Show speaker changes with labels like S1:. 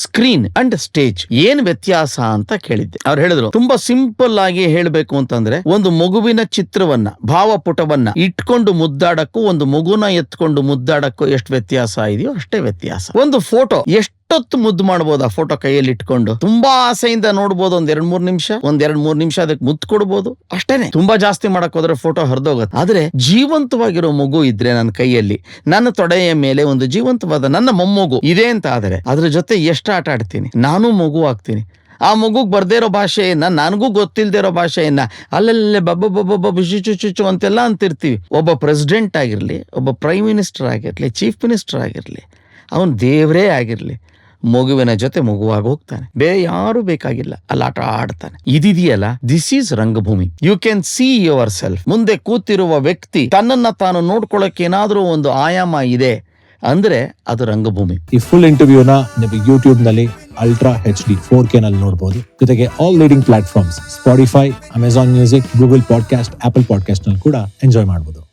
S1: Screen and stage ಏನ್ ವ್ಯತ್ಯಾಸ ಅಂತ ಕೇಳಿದ್ದೆ. ಅವ್ರು ಹೇಳಿದ್ರು, ತುಂಬಾ ಸಿಂಪಲ್ ಆಗಿ ಹೇಳ್ಬೇಕು ಅಂತಂದ್ರೆ, ಒಂದು ಮಗುವಿನ ಚಿತ್ರವನ್ನ, ಭಾವಪುಟವನ್ನ ಇಟ್ಕೊಂಡು ಮುದ್ದಾಡಕ್ಕೂ ಒಂದು ಮಗುನ ಎತ್ಕೊಂಡು ಮುದ್ದಾಡಕ್ಕೂ ಎಷ್ಟು ವ್ಯತ್ಯಾಸ ಇದೆಯೋ ಅಷ್ಟೇ ವ್ಯತ್ಯಾಸ. ಒಂದು ಫೋಟೋ ಎಷ್ಟೊತ್ತು ಮುದ್ದು ಮಾಡಬಹುದು, ಆ ಫೋಟೋ ಕೈಯಲ್ಲಿ ಇಟ್ಕೊಂಡು ತುಂಬಾ ಆಸೆಯಿಂದ ನೋಡ್ಬೋದು. ಒಂದ್ 2-3 ನಿಮಿಷ ಅದಕ್ಕೆ ಮುತ್ತು ಕೊಡ್ಬೋದು, ಅಷ್ಟೇನೆ. ತುಂಬಾ ಜಾಸ್ತಿ ಮಾಡಕ್ ಹೋದ್ರೆ ಫೋಟೋ ಹರಿದೋಗುತ್ತೆ. ಆದ್ರೆ ಜೀವಂತವಾಗಿರೋ ಮಗು ಇದ್ರೆ ನನ್ನ ಕೈಯಲ್ಲಿ, ನನ್ನ ತೊಡೆಯ ಮೇಲೆ ಒಂದು ಜೀವಂತವಾದ ನನ್ನ ಮೊಮ್ಮಗು ಇದೆ ಅಂತ ಆದ್ರೆ ಅದ್ರ ಜೊತೆ ಎಷ್ಟು ಆಟ ಆಡ್ತೀನಿ, ನಾನು ಮಗು ಆಗ್ತೀನಿ. ಆ ಮಗುಗ್ ಬರ್ದೇ ಇರೋ ಭಾಷೆಯನ್ನ, ನನಗೂ ಗೊತ್ತಿಲ್ದೇ ಇರೋ ಭಾಷೆಯನ್ನ ಅಲ್ಲಲ್ಲೇ ಬಬ್ಬ ಚುಚು ಅಂತೆಲ್ಲ ಅಂತಿರ್ತೀವಿ. ಒಬ್ಬ ಪ್ರೆಸಿಡೆಂಟ್ ಆಗಿರ್ಲಿ, ಒಬ್ಬ ಪ್ರೈಮ್ ಮಿನಿಸ್ಟರ್ ಆಗಿರ್ಲಿ, ಚೀಫ್ ಮಿನಿಸ್ಟರ್ ಆಗಿರ್ಲಿ, ಅವನ್ ದೇವರೇ ಆಗಿರ್ಲಿ, ಮಗುವಿನ ಜೊತೆ ಮಗುವಾಗಿ ಹೋಗ್ತಾನೆ. ಬೇರೆ ಯಾರು ಬೇಕಾಗಿಲ್ಲ, ಅಲ್ಲಿ ಆಟ ಆಡ್ತಾನೆ. ಇದಿದೆಯಲ್ಲ, ದಿಸ್ ಈಸ್ ರಂಗಭೂಮಿ. You can see your self. ಮುಂದೆ ಕೂತಿರುವ ವ್ಯಕ್ತಿ ತನ್ನನ್ನ ತಾನು ನೋಡ್ಕೊಳ್ಳೋಕೆ ಏನಾದ್ರೂ ಒಂದು ಆಯಾಮ ಇದೆ ಅಂದ್ರೆ ಅದು ರಂಗಭೂಮಿ.
S2: ಈ ಫುಲ್ ಇಂಟರ್ವ್ಯೂನ ನೀವು ಯೂಟ್ಯೂಬ್ ನಲ್ಲಿ ಅಲ್ಟ್ರಾ HD 4K ನಲ್ಲಿ ನೋಡಬಹುದು. ಜೊತೆಗೆ all leading platforms, Spotify, Amazon music, Google podcast, apple podcast ನಲ್ಲಿ ಕೂಡ ಎಂಜಾಯ್ ಮಾಡಬಹುದು.